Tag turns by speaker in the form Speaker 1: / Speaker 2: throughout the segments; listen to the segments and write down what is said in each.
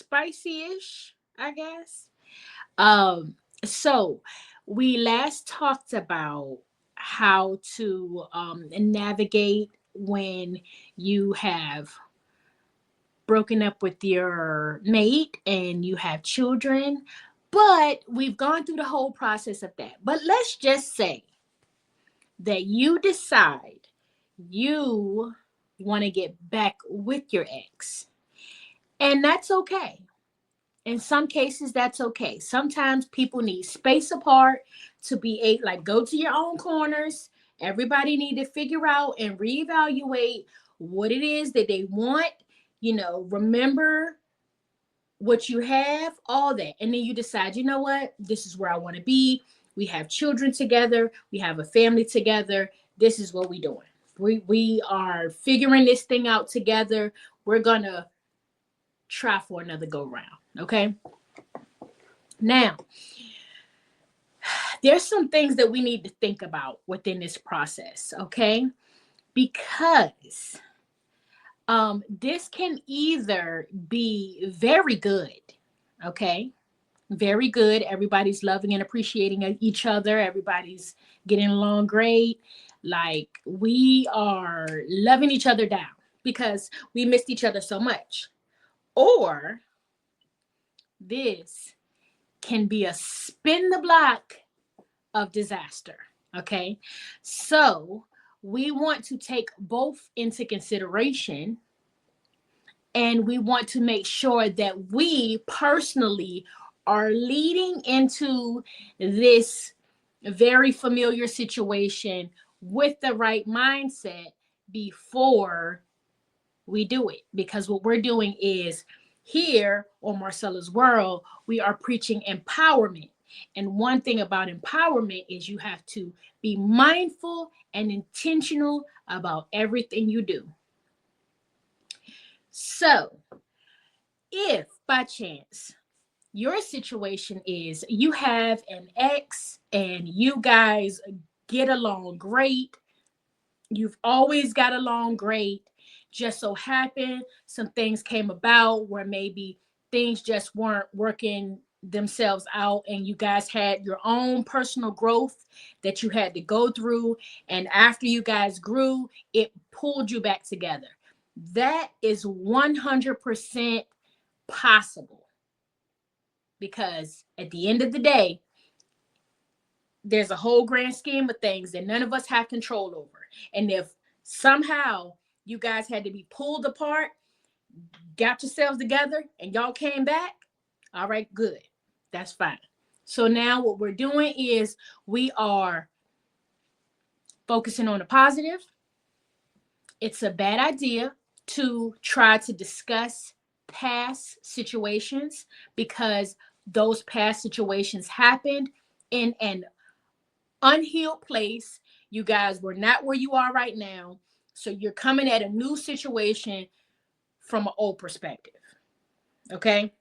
Speaker 1: spicy-ish, I guess. Um, so we last talked about how to navigate when you have broken up with your mate and you have children, but we've gone through the whole process of that. But let's just say that you decide you want to get back with your ex, and that's okay. In some cases, that's okay. Sometimes people need space apart to be like go to your own corners. Everybody need to figure out and reevaluate what it is that they want. Remember what you have, all that. And then you decide, you know what? This is where I want to be. We have children together. We have a family together. This is what we're doing. We are figuring this thing out together. We're going to try for another go round. Okay. Now, there's some things that we need to think about within this process. Okay. Because this can either be very good. Okay, very good. Everybody's loving and appreciating each other. Everybody's getting along great. Like we are loving each other down because we missed each other so much. Or this can be a spin the block of disaster. Okay. So we want to take both into consideration, and we want to make sure that we personally are leading into this very familiar situation with the right mindset before we do it. Because what we're doing is here on Marcella's World, we are preaching empowerment. And one thing about empowerment is you have to be mindful and intentional about everything you do. So, if by chance your situation is you have an ex and you guys get along great, you've always got along great, just so happened some things came about where maybe things just weren't working themselves out and you guys had your own personal growth that you had to go through, and after you guys grew, it pulled you back together. That is 100% possible, because at the end of the day, there's a whole grand scheme of things that none of us have control over. And if somehow you guys had to be pulled apart, got yourselves together, and y'all came back, all right, good. That's fine. So now what we're doing is we are focusing on the positive. It's a bad idea to try to discuss past situations because those past situations happened in an unhealed place. You guys were not where you are right now. So you're coming at a new situation from an old perspective. Okay.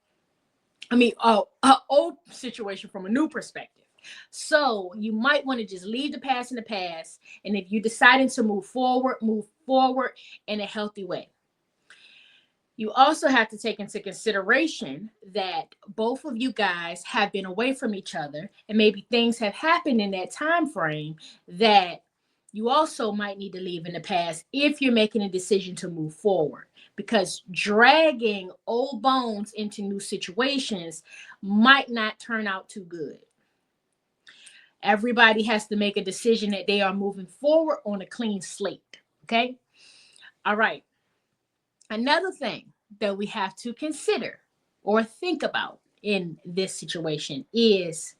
Speaker 1: I mean, an old situation from a new perspective. So you might want to just leave the past in the past. And if you're deciding to move forward in a healthy way. You also have to take into consideration that both of you guys have been away from each other, and maybe things have happened in that time frame that you also might need to leave in the past if you're making a decision to move forward. Because dragging old bones into new situations might not turn out too good. Everybody has to make a decision that they are moving forward on a clean slate. Okay? All right. Another thing that we have to consider or think about in this situation is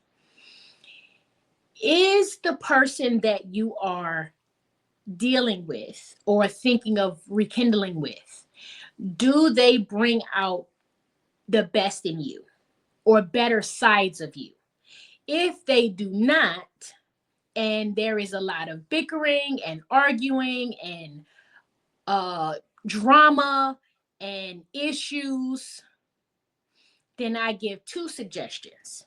Speaker 1: the person that you are dealing with or thinking of rekindling with, do they bring out the best in you or better sides of you? If they do not, and there is a lot of bickering and arguing and drama and issues, then I give two suggestions.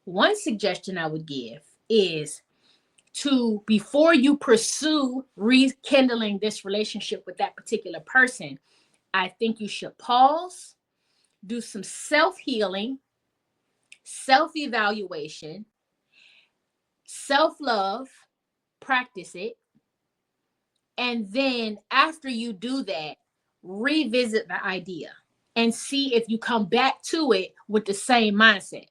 Speaker 1: One suggestion I would give is to, before you pursue rekindling this relationship with that particular person, I think you should pause. do some self-healing, self-evaluation, self-love, practice it. And then after you do that, revisit the idea and see if you come back to it with the same mindset.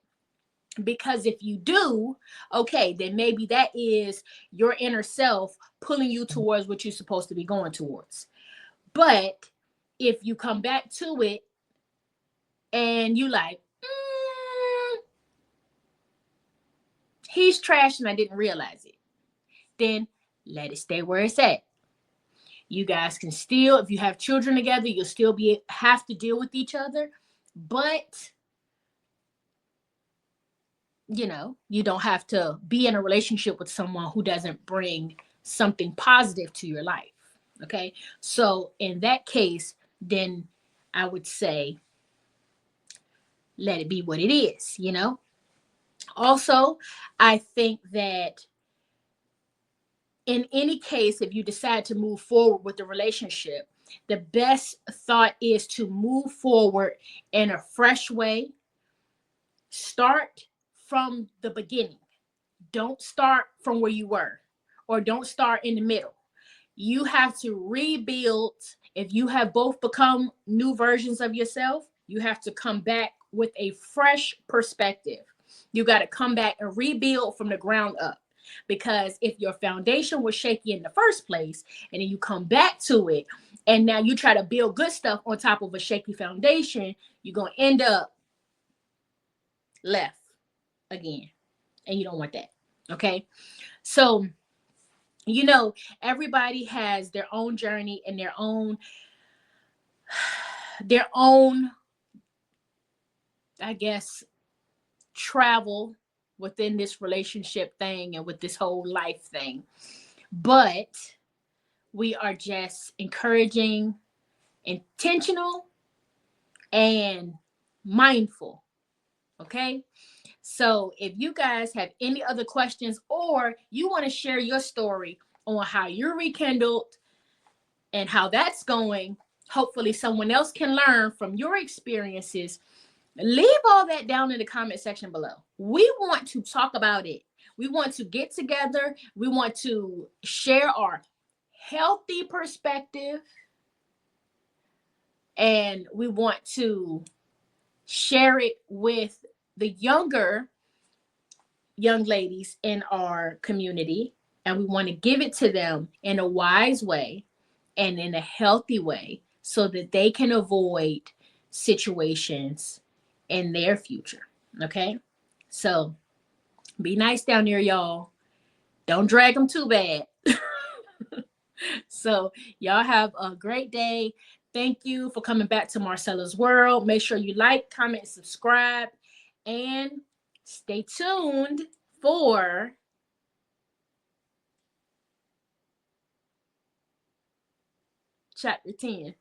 Speaker 1: Because if you do, okay, then maybe that is your inner self pulling you towards what you're supposed to be going towards. But if you come back to it and you like, he's trash and I didn't realize it, then let it stay where it's at. You guys can still, if you have children together, you'll still have to deal with each other, but you don't have to be in a relationship with someone who doesn't bring something positive to your life. Okay. So in that case, then I would say, let it be what it is, Also, I think that in any case, if you decide to move forward with the relationship, the best thought is to move forward in a fresh way. Start from the beginning. Don't start from where you were, or don't start in the middle. You have to rebuild. If you have both become new versions of yourself, you have to come back with a fresh perspective. You got to come back and rebuild from the ground up. Because if your foundation was shaky in the first place, and then you come back to it, and now you try to build good stuff on top of a shaky foundation, you're going to end up left again. And you don't want that. Okay. So, everybody has their own journey and their own, I guess, travel within this relationship thing and with this whole life thing. But we are just encouraging, intentional, and mindful. Okay. So if you guys have any other questions, or you want to share your story on how you're rekindled and how that's going, hopefully someone else can learn from your experiences. Leave all that down in the comment section below. We want to talk about it. We want to get together. We want to share our healthy perspective. And we want to share it with the younger young ladies in our community. And we want to give it to them in a wise way and in a healthy way so that they can avoid situations in their future. Okay? So be nice down there, y'all. Don't drag them too bad. So y'all have a great day. Thank you for coming back to Marcella's World. Make sure you like, comment, and subscribe. And stay tuned for chapter 10.